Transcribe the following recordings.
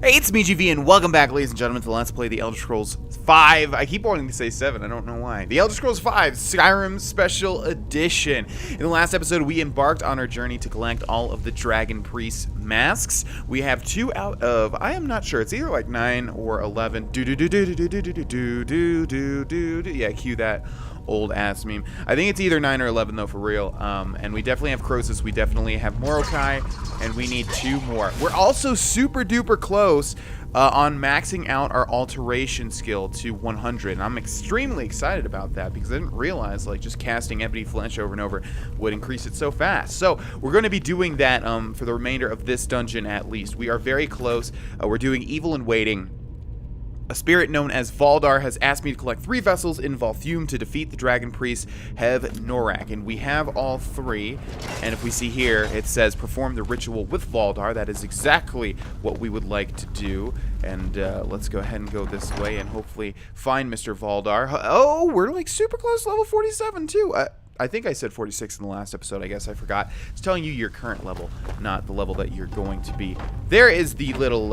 Hey, it's me, GV, and welcome back, ladies and gentlemen, to Let's Play the Elder Scrolls 5. I keep wanting to say 7, I don't know why. The Elder Scrolls 5 Skyrim Special Edition. In the last episode, we embarked on our journey to collect all of the Dragon Priest masks. We have 2 out of, I am not sure, it's either like 9 or 11. Yeah, cue that old ass meme. I think it's either 9 or 11 though, for real. And we definitely have Croesus, we definitely have Morokai, and we need 2 more. We're also super duper close on maxing out our Alteration skill to 100, and I'm extremely excited about that because I didn't realize like just casting Ebony Flesh over and over would increase it so fast. So we're going to be doing that for the remainder of this dungeon at least. We are very close. We're doing Evil in Waiting. A spirit known as Valdar has asked me to collect 3 vessels in Volthume to defeat the dragon priest Hevnoraak, and we have all 3. And if we see here, it says perform the ritual with Valdar. That is exactly what we would like to do. And let's go ahead and go this way and hopefully find Mr. Valdar. Oh, we're like super close to level 47 too. I think I said 46 in the last episode. I guess I forgot. It's telling you your current level, not the level that you're going to be. There is the little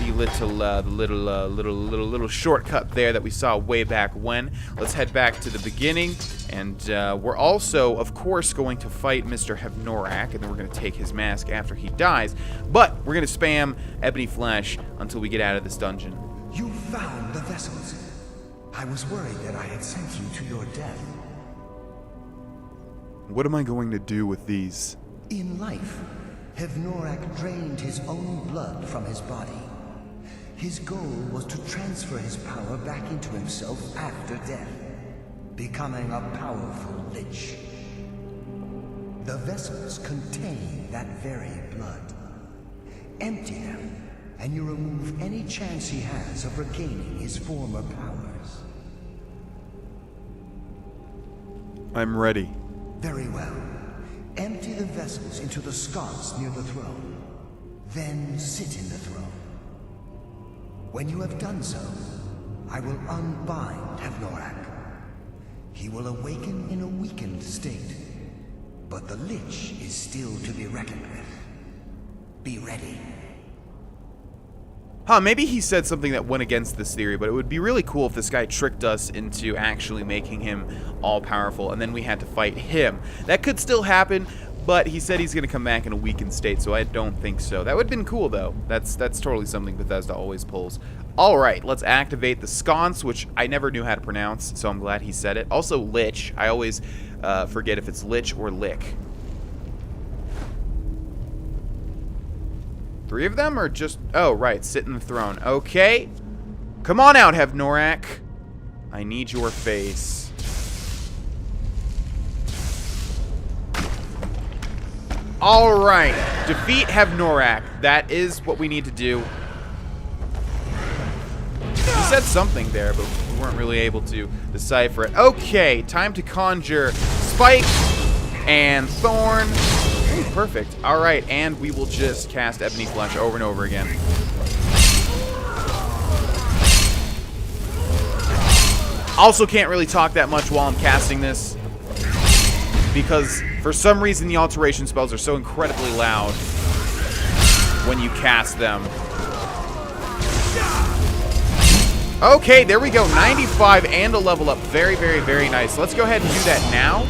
little shortcut there that we saw way back when. Let's head back to the beginning, and we're also, of course, going to fight Mr. Hevnoraak, and then we're going to take his mask after he dies. But we're going to spam Ebony Flesh until we get out of this dungeon. You found the vessels. I was worried that I had sent you to your death. What am I going to do with these? In life, Hevnoraak drained his own blood from his body. His goal was to transfer his power back into himself after death, becoming a powerful lich. The vessels contain that very blood. Empty them, and you remove any chance he has of regaining his former powers. I'm ready. Very well. Empty the vessels into the sconce near the throne. Then sit in the throne. When you have done so, I will unbind Hevnoraak. He will awaken in a weakened state, but the Lich is still to be reckoned with. Be ready. Huh, maybe he said something that went against this theory, but it would be really cool if this guy tricked us into actually making him all-powerful, and then we had to fight him. That could still happen, but he said he's going to come back in a weakened state, so I don't think so. That would have been cool, though. That's totally something Bethesda always pulls. All right, let's activate the sconce, which I never knew how to pronounce, so I'm glad he said it. Also, Lich. I always forget if it's Lich or Lick. 3 of them, or just... Oh, right, sit in the throne. Okay. Come on out, Hevnoraak. I need your face. Alright, defeat Hevnoraak. That is what we need to do. He said something there, but we weren't really able to decipher it. Okay, time to conjure Spike and Thorn. Ooh, perfect. Alright, and we will just cast Ebony Flesh over and over again. Also can't really talk that much while I'm casting this, because for some reason the alteration spells are so incredibly loud when you cast them. Okay, there we go. 95 and a level up. Very, very, very nice. Let's go ahead and do that now.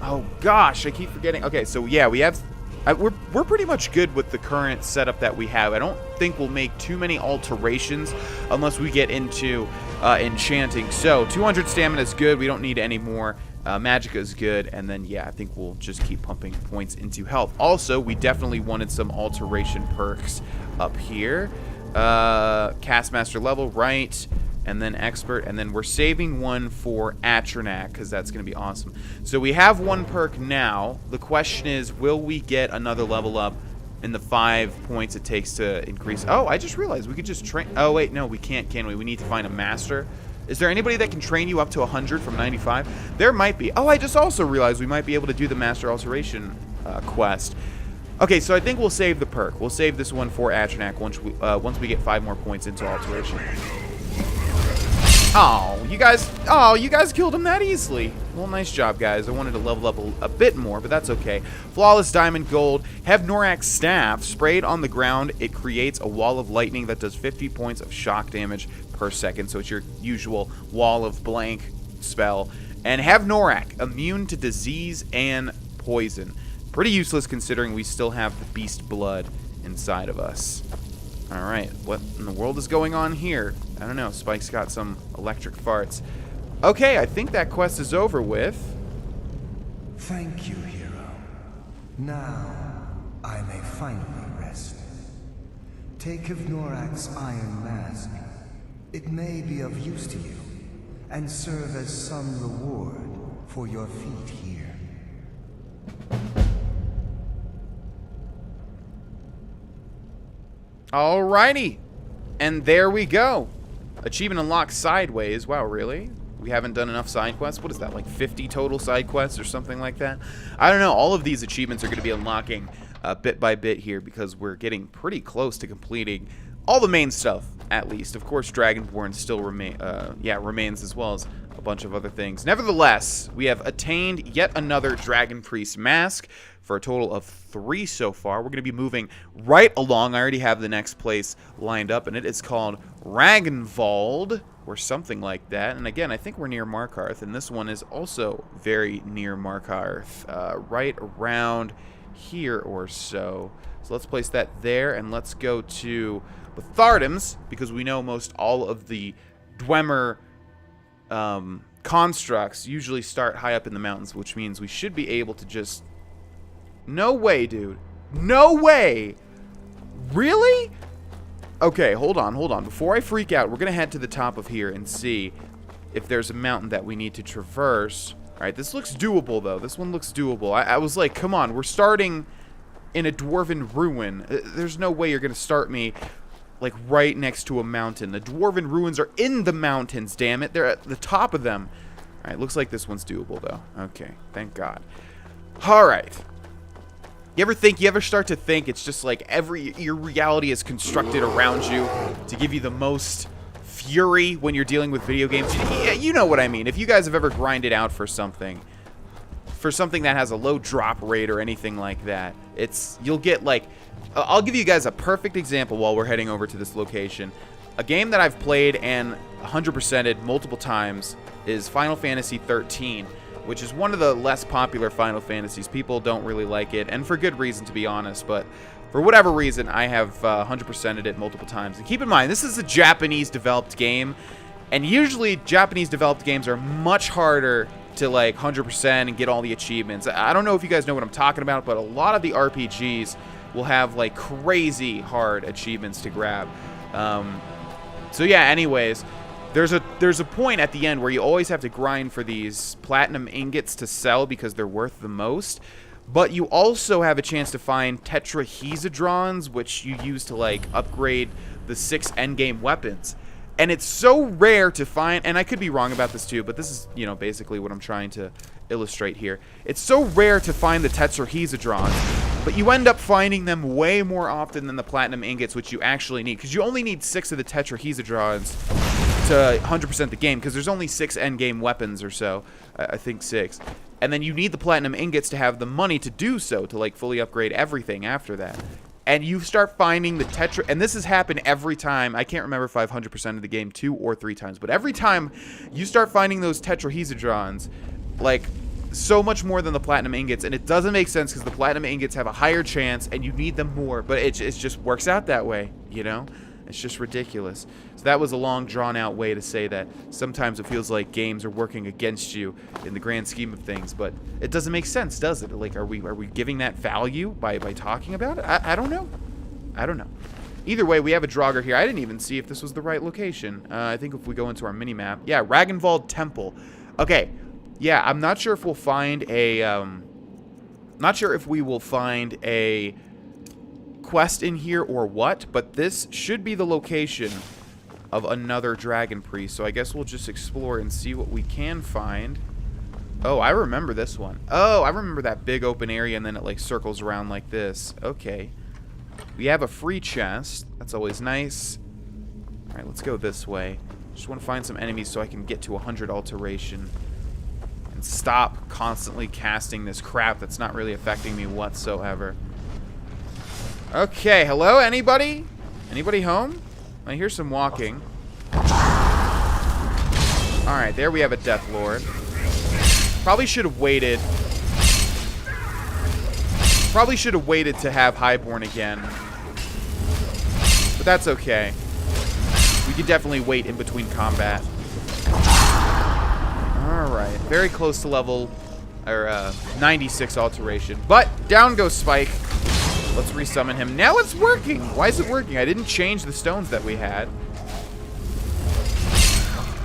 Oh gosh, I keep forgetting. Okay, so yeah, we have... We're pretty much good with the current setup that we have. I don't think we'll make too many alterations unless we get into enchanting. So 200 stamina is good. We don't need any more. Magicka is good, and then yeah, I think we'll just keep pumping points into health. Also, we definitely wanted some alteration perks up here. Castmaster level, right, and then expert, and then we're saving one for Adrenoch because that's going to be awesome. So we have 1 perk now. The question is, will we get another level up in the 5 points it takes to increase? Oh, I just realized we could just train. Oh wait, no, we can't, can we? We need to find a master. Is there anybody that can train you up to 100 from 95? There might be. Oh, I just also realized we might be able to do the Master Alteration quest. Okay, so I think we'll save the perk. We'll save this one for Adrenoch once we get 5 more points into Alteration. Oh, you guys killed him that easily. Well, nice job, guys. I wanted to level up a bit more, but that's okay. Flawless Diamond Gold. Hevnoraak Staff. Sprayed on the ground, it creates a wall of lightning that does 50 points of shock damage per second. So it's your usual wall of blank spell. And Hevnoraak, immune to disease and poison. Pretty useless considering we still have the beast blood inside of us. Alright, what in the world is going on here? I don't know, Spike's got some electric farts. Okay, I think that quest is over with. Thank you, hero. Now, I may finally rest. Take Hevnoraak's iron mask. It may be of use to you, and serve as some reward for your feat here. Alrighty, and there we go. Achievement unlocked sideways. Wow, really? We haven't done enough side quests? What is that, like 50 total side quests or something like that? I don't know. All of these achievements are going to be unlocking bit by bit here because we're getting pretty close to completing all the main stuff, at least. Of course, Dragonborn still remains, as well as a bunch of other things. Nevertheless, we have attained yet another Dragon Priest mask for a total of 3 so far. We're going to be moving right along. I already have the next place lined up, and it is called Ragnvald, or something like that. And again, I think we're near Markarth, and this one is also very near Markarth, right around here or so. So let's place that there, and let's go to Bethardam's, because we know most all of the Dwemer constructs usually start high up in the mountains, which means we should be able to just... No way, dude. No way! Really? Okay, hold on. Before I freak out, we're going to head to the top of here and see if there's a mountain that we need to traverse. Alright, this looks doable, though. This one looks doable. I was like, come on, we're starting in a dwarven ruin. There's no way you're going to start me, like, right next to a mountain. The dwarven ruins are in the mountains, damn it. They're at the top of them. Alright, looks like this one's doable, though. Okay, thank God. Alright. You ever start to think it's just like your reality is constructed around you to give you the most fury when you're dealing with video games? You know what I mean. If you guys have ever grinded out for something that has a low drop rate or anything like that, you'll get like... I'll give you guys a perfect example while we're heading over to this location. A game that I've played and 100%ed multiple times is Final Fantasy 13. Which is one of the less popular Final Fantasies. People don't really like it, and for good reason, to be honest. But for whatever reason, I have 100%ed it multiple times. And keep in mind, this is a Japanese-developed game, and usually Japanese-developed games are much harder to like 100% and get all the achievements. I don't know if you guys know what I'm talking about, but a lot of the RPGs will have like crazy hard achievements to grab. So yeah, anyways. There's a point at the end where you always have to grind for these platinum ingots to sell because they're worth the most. But you also have a chance to find tetrahedrons, which you use to like upgrade the 6 endgame weapons. And it's so rare to find, and I could be wrong about this too, but this is, you know, basically what I'm trying to illustrate here. It's so rare to find the tetrahedrons, but you end up finding them way more often than the platinum ingots, which you actually need, because you only need 6 of the tetrahedrons to 100% the game, because there's only 6 endgame weapons or so. I think 6. And then you need the platinum ingots to have the money to do so, to like fully upgrade everything after that. And you start finding the tetra, and this has happened every time. I can't remember if I've 100% of the game 2 or 3 times, but every time you start finding those tetrahedrons, like so much more than the platinum ingots, and it doesn't make sense because the platinum ingots have a higher chance and you need them more, but it just works out that way, you know? It's just ridiculous. So that was a long, drawn-out way to say that sometimes it feels like games are working against you in the grand scheme of things, but it doesn't make sense, does it? Like, are we giving that value by talking about it? I don't know. I don't know. Either way, we have a Draugr here. I didn't even see if this was the right location. I think if we go into our mini-map. Yeah, Ragnvald Temple. Okay. Yeah, I'm not sure if we'll find a... not sure if we will find a quest in here or what, but this should be the location of another dragon priest. So I guess we'll just explore and see what we can find. Oh, I remember this one. Oh, I remember that big open area and then it like circles around like this. Okay. We have a free chest. That's always nice. Alright, let's go this way. Just want to find some enemies so I can get to 100 alteration. And stop constantly casting this crap that's not really affecting me whatsoever. Okay, hello? Anybody? Anybody home? I hear some walking. Alright, there we have a Death Lord. Probably should have waited. Probably should have waited to have Highborn again. But that's okay. We could definitely wait in between combat. Alright, very close to level, or 96 alteration. But down goes Spike. Let's resummon him. Now it's working! Why is it working? I didn't change the stones that we had.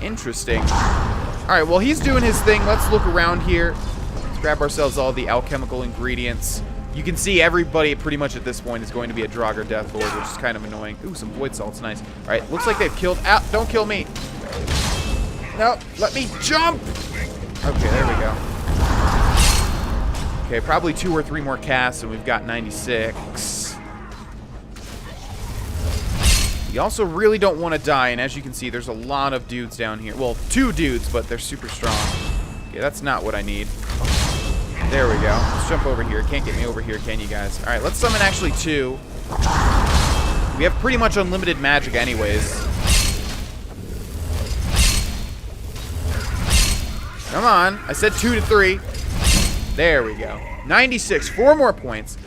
Interesting. Alright, well he's doing his thing. Let's look around here. Let's grab ourselves all the alchemical ingredients. You can see everybody pretty much at this point is going to be a Draugr Death Lord, which is kind of annoying. Ooh, some Void Salt's nice. Alright, looks like they've killed... Ah, don't kill me! No, let me jump! Okay, there we go. Okay, probably 2 or 3 more casts, and we've got 96. You also really don't want to die, and as you can see, there's a lot of dudes down here. Well, 2 dudes, but they're super strong. Okay, that's not what I need. There we go. Let's jump over here. Can't get me over here, can you guys? Alright, let's summon actually 2. We have pretty much unlimited magic anyways. Come on. I said 2 to 3. There we go. 96. 4 more points.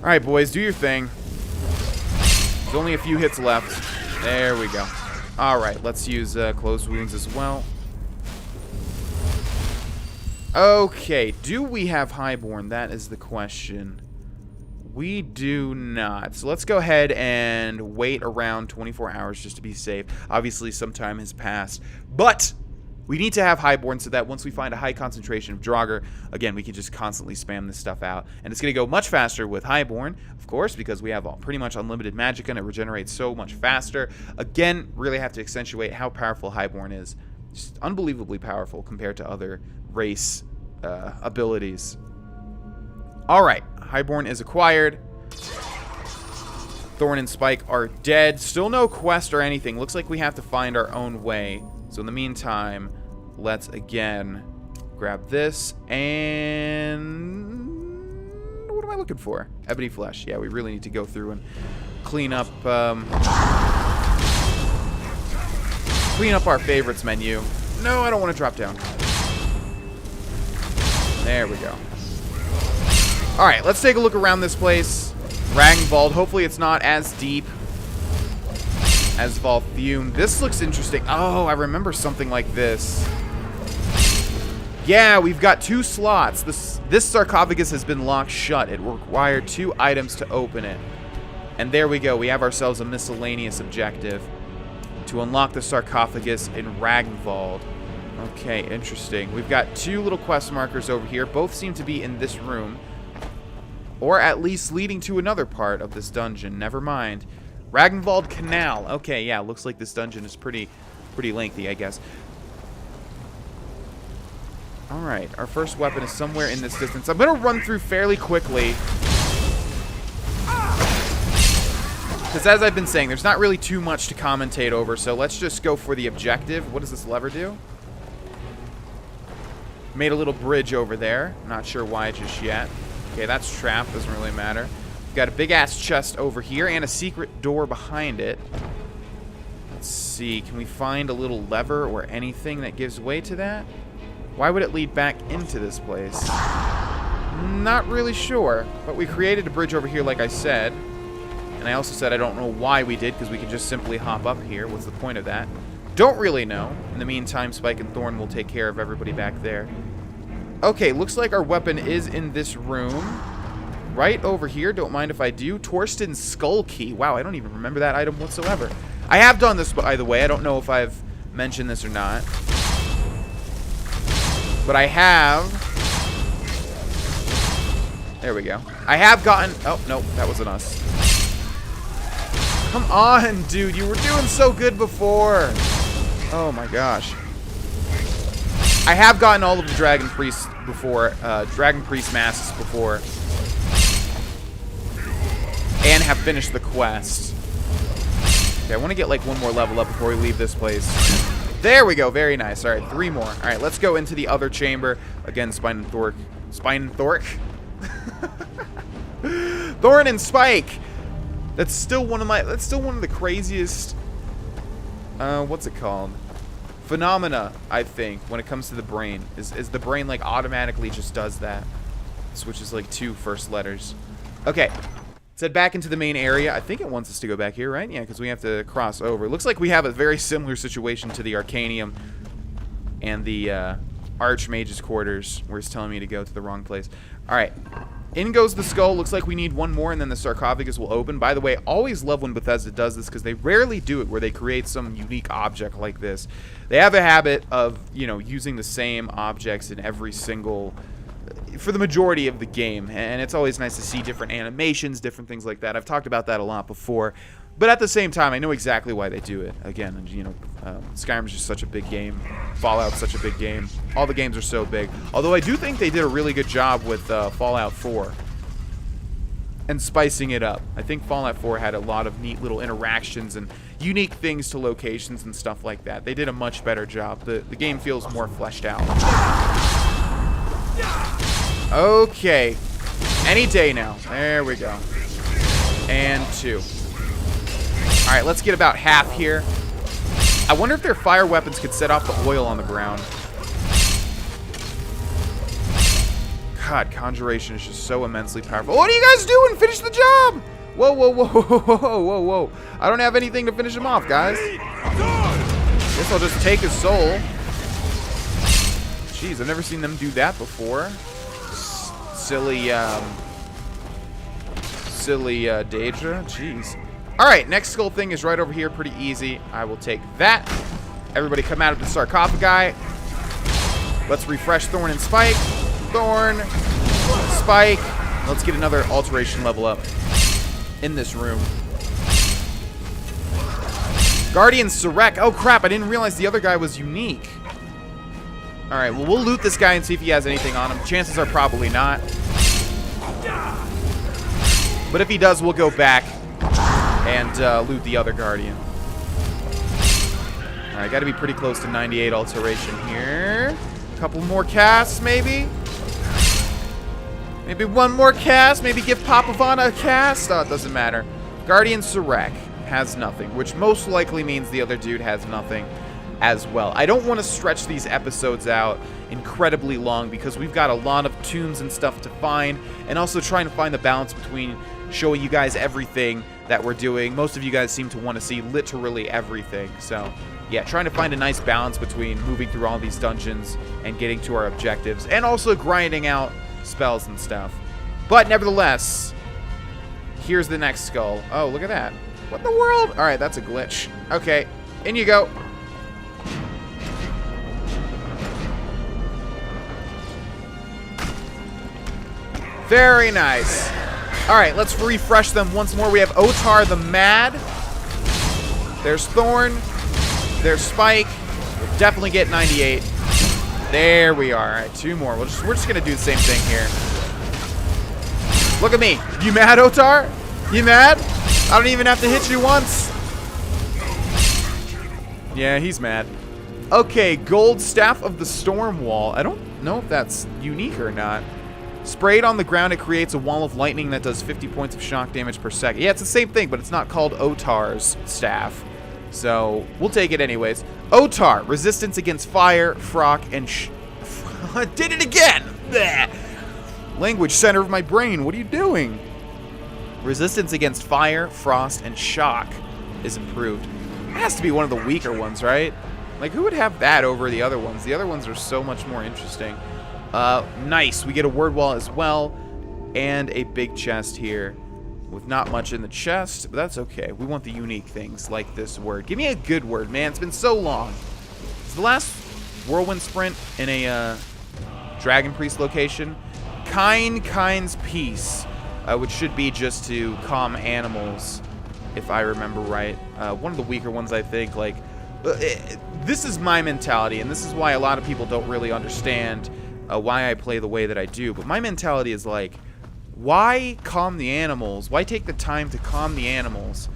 Alright, boys. Do your thing. There's only a few hits left. There we go. Alright, let's use closed wounds as well. Okay, do we have Highborn? That is the question. We do not. So let's go ahead and wait around 24 hours just to be safe. Obviously, some time has passed. But we need to have Highborn so that once we find a high concentration of Draugr, again, we can just constantly spam this stuff out. And it's going to go much faster with Highborn, of course, because we have pretty much unlimited magic and it regenerates so much faster. Again, really have to accentuate how powerful Highborn is. Just unbelievably powerful compared to other race abilities. Alright, Highborn is acquired. Thorn and Spike are dead. Still no quest or anything. Looks like we have to find our own way. So in the meantime, let's again grab this and... what am I looking for? Ebony Flesh. Yeah, we really need to go through and clean up our favorites menu. No, I don't want to drop down. There we go. Alright, let's take a look around this place. Ragnvald. Hopefully it's not as deep as Volthume. This looks interesting. Oh, I remember something like this. Yeah, we've got 2 slots. This sarcophagus has been locked shut. It required 2 items to open it. And there we go. We have ourselves a miscellaneous objective to unlock the sarcophagus in Ragnvald. Okay, interesting. We've got 2 little quest markers over here. Both seem to be in this room. Or at least leading to another part of this dungeon. Never mind. Ragnvald Canal. Okay, yeah, looks like this dungeon is pretty lengthy, I guess. Alright, our first weapon is somewhere in this distance. I'm going to run through fairly quickly. Because as I've been saying, there's not really too much to commentate over, so let's just go for the objective. What does this lever do? Made a little bridge over there. Not sure why just yet. Okay, that's trapped. Doesn't really matter. We've got a big-ass chest over here and a secret door behind it. Let's see. Can we find a little lever or anything that gives way to that? Why would it lead back into this place? Not really sure. But we created a bridge over here, like I said. And I also said I don't know why we did, because we could just simply hop up here. What's the point of that? Don't really know. In the meantime, Spike and Thorn will take care of everybody back there. Okay, looks like our weapon is in this room. Right over here. Don't mind if I do. Torsten's Skull Key. Wow, I don't even remember that item whatsoever. I have done this, by the way. I don't know if I've mentioned this or not. But I have... There we go. I have gotten... Oh, no, that wasn't us. Come on, dude. You were doing so good before. Oh, my gosh. I have gotten all of the Dragon Priests before, Dragon Priest masks before, and have finished the quest. Okay, I want to get like one more level up before we leave this place. There we go. Very nice. All right, 3 more. All right, let's go into the other chamber. Again, Spine and Thork. Thorn and Spike. That's still one of the craziest, what's it called? Phenomena, I think, when it comes to the brain. Is the brain, like, automatically just does that. Switches, like, 2 first letters. Okay. Let's head back into the main area. I think it wants us to go back here, right? Yeah, because we have to cross over. Looks like we have a very similar situation to the Arcanium and the Archmage's quarters, where it's telling me to go to the wrong place. All right. In goes the skull. Looks like we need one more, and then the sarcophagus will open. By the way, always love when Bethesda does this, because they rarely do it where they create some unique object like this. They have a habit of, you know, using the same objects in every single... for the majority of the game, and it's always nice to see different animations, different things like that. I've talked about that a lot before, but at the same time, I know exactly why they do it. Again, you know, Skyrim's just such a big game. Fallout's such a big game. All the games are so big. Although I do think they did a really good job with Fallout 4 and spicing it up. I think Fallout 4 had a lot of neat little interactions and unique things to locations and stuff like that. They did a much better job. The game feels more fleshed out. Okay. Any day now. There we go. And 2. Alright, let's get about half here. I wonder if their fire weapons could set off the oil on the ground. God, Conjuration is just so immensely powerful. What are you guys doing? Finish the job! Whoa, whoa, whoa, whoa, whoa, whoa, whoa. I don't have anything to finish him off, guys. Guess I'll just take his soul. Jeez, I've never seen them do that before. Silly Daedra. Jeez. Alright, next skull thing is right over here. Pretty easy. I will take that. Everybody come out of the sarcophagi. Let's refresh Thorn and Spike. Thorn. Spike. Let's get another alteration level up in this room. Guardian Sarek. Oh, crap. I didn't realize the other guy was unique. Alright, well, we'll loot this guy and see if he has anything on him. Chances are probably not. But if he does, we'll go back and loot the other Guardian. Alright, gotta be pretty close to 98 Alteration here. A couple more casts, maybe? Maybe one more cast? Maybe give VanaVitriolic a cast? Oh, it doesn't matter. Guardian Sarek has nothing, which most likely means the other dude has nothing as well. I don't want to stretch these episodes out incredibly long because we've got a lot of tombs and stuff to find, and also trying to find the balance between showing you guys everything that we're doing. Most of you guys seem to want to see literally everything, so yeah, trying to find a nice balance between moving through all these dungeons and getting to our objectives, and also grinding out spells and stuff. But nevertheless, here's the next skull. Oh, look at that. What in the world? Alright, that's a glitch. Okay, in you go. Very nice. Alright, let's refresh them once more. We have Otar the Mad. There's Thorn. There's Spike. We'll definitely get 98. There we are. Alright, 2 more. We're just gonna do the same thing here. Look at me. You mad, Otar? You mad? I don't even have to hit you once. Yeah, he's mad. Okay, Gold Staff of the Storm Wall. I don't know if that's unique or not. Sprayed on the ground, it creates a wall of lightning that does 50 points of shock damage per second. Yeah, it's the same thing, but it's not called Otar's staff. So, we'll take it anyways. Otar, resistance against fire, frost, and I did it again! Blech. Language center of my brain, what are you doing? Resistance against fire, frost, and shock is improved. It has to be one of the weaker ones, right? Like, who would have that over the other ones? The other ones are so much more interesting. Nice. We get a word wall as well, and a big chest here with not much in the chest, but that's okay. We want the unique things like this word. Give me a good word, man. It's been so long. It's the last whirlwind sprint in a Dragon Priest location. Kind's Peace, which should be just to calm animals, if I remember right. One of the weaker ones, I think. Like, this is my mentality, and this is why a lot of people don't really understand why I play the way that I do. But my mentality is like, why calm the animals? Why take the time to calm the animals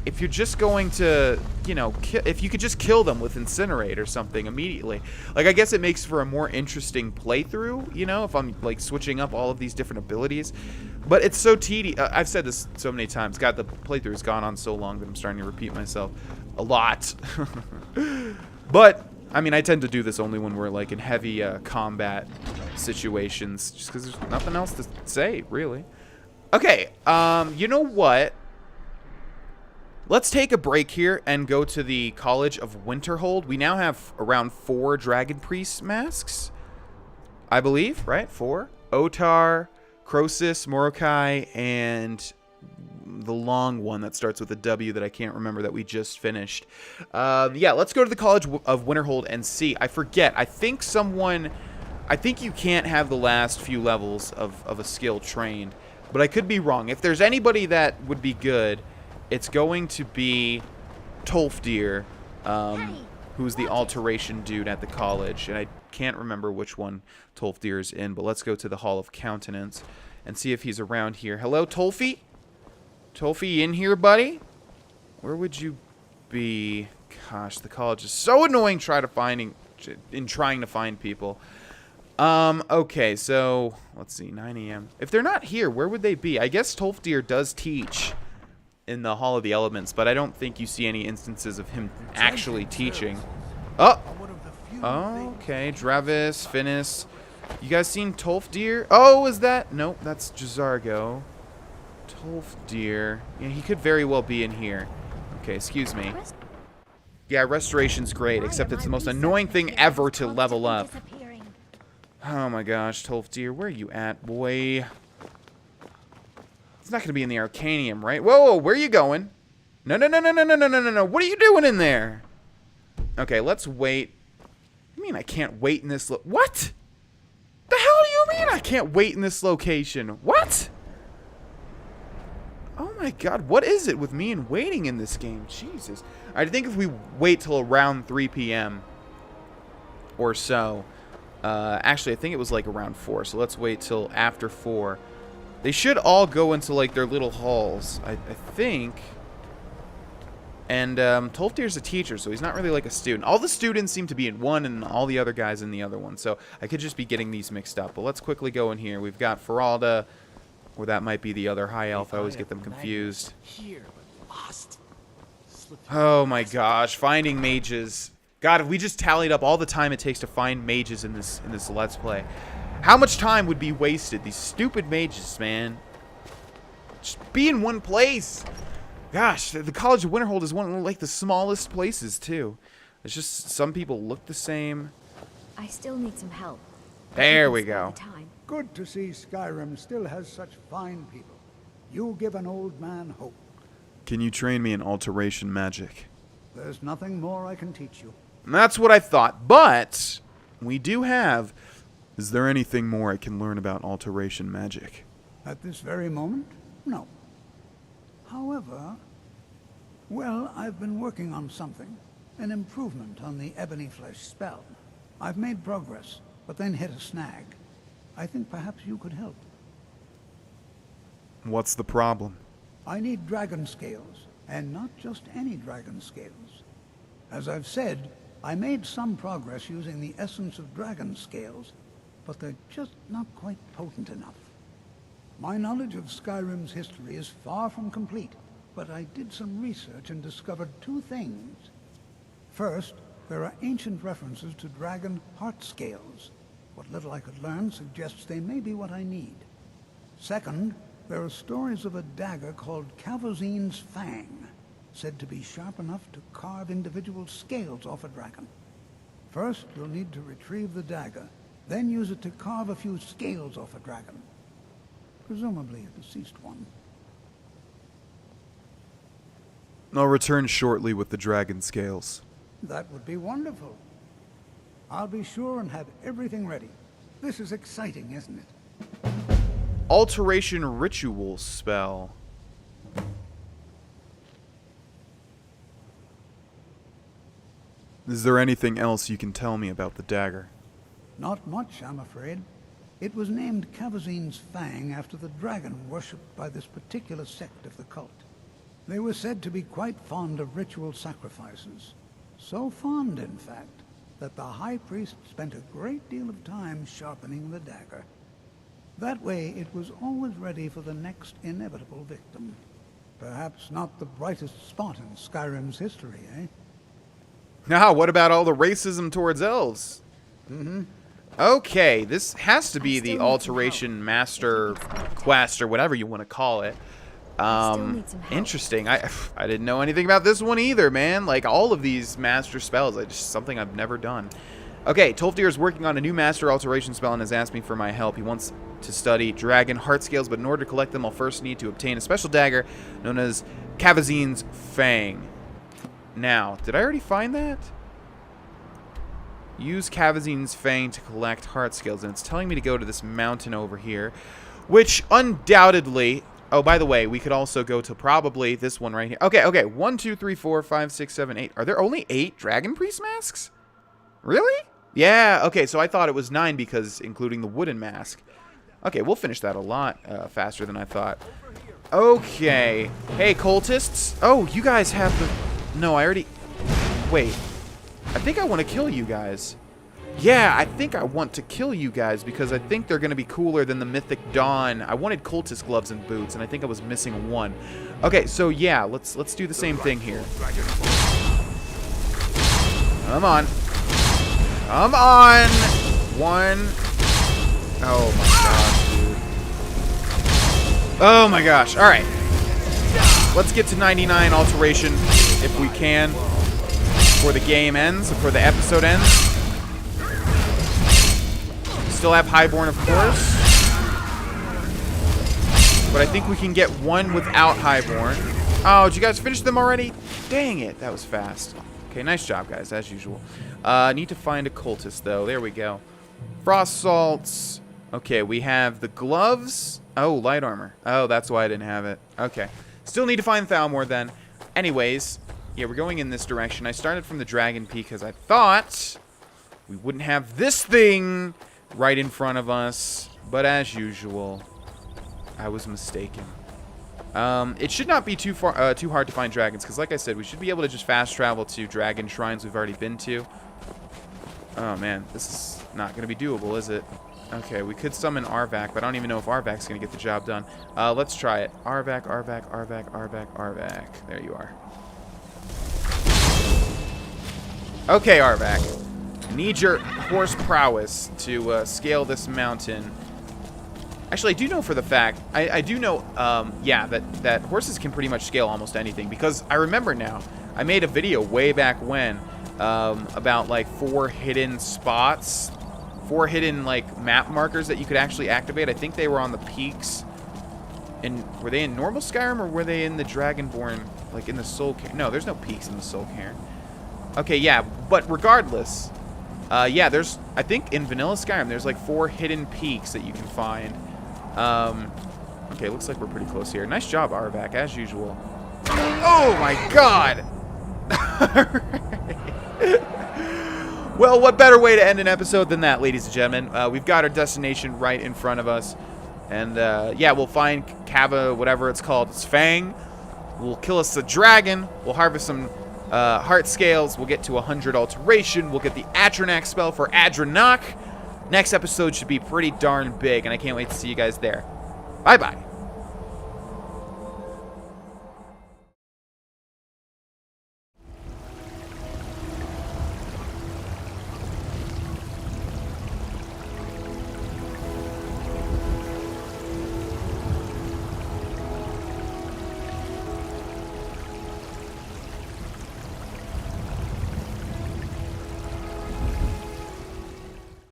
if you're just going to, you know, if you could just kill them with Incinerate or something immediately. Like, I guess it makes for a more interesting playthrough, you know, if I'm, like, switching up all of these different abilities. But it's so tedious. I've said this so many times. God, the playthrough has gone on so long that I'm starting to repeat myself a lot. But, I mean, I tend to do this only when we're, like, in heavy combat situations, just because there's nothing else to say, really. Okay, you know what? Let's take a break here and go to the College of Winterhold. We now have around 4 Dragon Priest masks, I believe, right? 4. Otar, Croesus, Morokai, and the long one that starts with a W that I can't remember that we just finished. Yeah, let's go to the College of Winterhold and see. I forget. I think you can't have the last few levels of a skill trained, but I could be wrong. If there's anybody that would be good, it's going to be Tolfdir, who's the alteration dude at the college. And I can't remember which one Tolfdir is in, but let's go to the Hall of Countenance and see if he's around here. Hello, Tolfie? Tolfie, in here, buddy? Where would you be? Gosh, the college is so annoying trying to find people. Okay, so, let's see, 9 a.m. If they're not here, where would they be? I guess Tolfdir does teach in the Hall of the Elements, but I don't think you see any instances of him actually teaching. Oh! Okay, Dravis, Finis. You guys seen Tolfdir? Oh, is that? Nope, that's Jazargo. Tolfdir. Yeah, he could very well be in here. Okay, excuse me. Yeah, Restoration's great, except it's the most annoying thing ever to level up. Oh my gosh, Tolfdir, where are you at, boy? It's not going to be in the Arcanium, right? Whoa, whoa, where are you going? No. What are you doing in there? Okay, let's wait. You mean I can't wait in this what? The hell do you mean I can't wait in this location? What? Oh my god, what is it with me and waiting in this game? Jesus. I think if we wait till around 3 p.m. or so. Actually, I think it was like around 4, so let's wait till after 4. They should all go into, like, their little halls, I think. And, Tolfdir's a teacher, so he's not really like a student. All the students seem to be in one, and all the other guys in the other one. So, I could just be getting these mixed up. But let's quickly go in here. We've got Feralda, or that might be the other High Elf. I always get them confused. Oh my gosh, finding mages. God, if we just tallied up all the time it takes to find mages in this Let's Play. How much time would be wasted? These stupid mages, man. Just be in one place. Gosh, the College of Winterhold is one of, like, the smallest places, too. It's just some people look the same. I still need some help. There we go. Good to see Skyrim still has such fine people. You give an old man hope. Can you train me in alteration magic? There's nothing more I can teach you. And that's what I thought, but we do have... Is there anything more I can learn about alteration magic? At this very moment, no. However, well, I've been working on something. An improvement on the Ebony Flesh spell. I've made progress, but then hit a snag. I think perhaps you could help. What's the problem? I need dragon scales, and not just any dragon scales. As I've said, I made some progress using the essence of dragon scales, but they're just not quite potent enough. My knowledge of Skyrim's history is far from complete, but I did some research and discovered 2 things. First, there are ancient references to dragon heart scales. What little I could learn suggests they may be what I need. Second, there are stories of a dagger called Calvozine's Fang, said to be sharp enough to carve individual scales off a dragon. First, you'll need to retrieve the dagger, then use it to carve a few scales off a dragon. Presumably a deceased one. I'll return shortly with the dragon scales. That would be wonderful. I'll be sure and have everything ready. This is exciting, isn't it? Alteration ritual spell. Is there anything else you can tell me about the dagger? Not much, I'm afraid. It was named Calvozine's Fang after the dragon worshipped by this particular sect of the cult. They were said to be quite fond of ritual sacrifices. So fond, in fact, that the High Priest spent a great deal of time sharpening the dagger. That way, it was always ready for the next inevitable victim. Perhaps not the brightest spot in Skyrim's history, eh? Now, what about all the racism towards elves? Okay, this has to be the Alteration Master Quest, or whatever you want to call it. Interesting. I didn't know anything about this one either, man. Like, all of these master spells, just something I've never done. Okay, Tolfdir is working on a new master alteration spell and has asked me for my help. He wants to study dragon heart scales, but in order to collect them, I'll first need to obtain a special dagger known as Kavazin's Fang. Now, did I already find that? Use Kavazin's Fang to collect heart scales, and it's telling me to go to this mountain over here, which undoubtedly... Oh, by the way, we could also go to probably this one right here. Okay. 1, 2, 3, 4, 5, 6, 7, 8. Are there only 8 Dragon Priest masks? Really? Yeah, okay, so I thought it was 9 because including the wooden mask. Okay, we'll finish that a lot faster than I thought. Okay. Hey, cultists. Oh, you guys have the... No, I already... Wait. I think I want to kill you guys. Yeah, I think I want to kill you guys because I think they're going to be cooler than the Mythic Dawn. I wanted cultist gloves and boots, and I think I was missing one. Okay, so yeah, let's do the same thing here. Come on. Come on! 1. Oh my gosh, dude. Oh my gosh. Alright. Let's get to 99 alteration if we can. Before the game ends, before the episode ends. Still have Highborn, of course. But I think we can get one without Highborn. Oh, did you guys finish them already? Dang it, that was fast. Okay, nice job, guys, as usual. Need to find a cultist, though. There we go. Frost salts. Okay, we have the gloves. Oh, light armor. Oh, that's why I didn't have it. Okay. Still need to find Thalmor, then. Anyways, yeah, we're going in this direction. I started from the Dragon Peak because I thought we wouldn't have this thing right in front of us. But as usual, I was mistaken. It should not be too hard to find dragons, because like I said, we should be able to just fast travel to dragon shrines we've already been to. Oh man, this is not going to be doable, is it? Okay, we could summon Arvak, but I don't even know if Arvak's going to get the job done. Let's try it. Arvak. There you are. Okay, Arvak. Need your horse prowess to scale this mountain. Actually, I do know for the fact, I do know, yeah, that horses can pretty much scale almost anything, because I remember now, I made a video way back when about, like, 4 hidden spots, 4 hidden, like, map markers that you could actually activate. I think they were on the peaks. And were they in normal Skyrim, or were they in the Dragonborn, like, in the Soul Cairn? No, there's no peaks in the Soul Cairn. Okay, yeah, but regardless, yeah, there's, I think in vanilla Skyrim, there's, like, 4 hidden peaks that you can find. Okay, looks like we're pretty close here. Nice job, Arvak, as usual. Oh my god! Well, what better way to end an episode than that, ladies and gentlemen? We've got our destination right in front of us. And, yeah, we'll find Kava, whatever it's called, it's Fang. We'll kill us a dragon. We'll harvest some heart scales. We'll get to 100 alteration. We'll get the Adrenoch spell for Adrenoch. Next episode should be pretty darn big, and I can't wait to see you guys there. Bye-bye.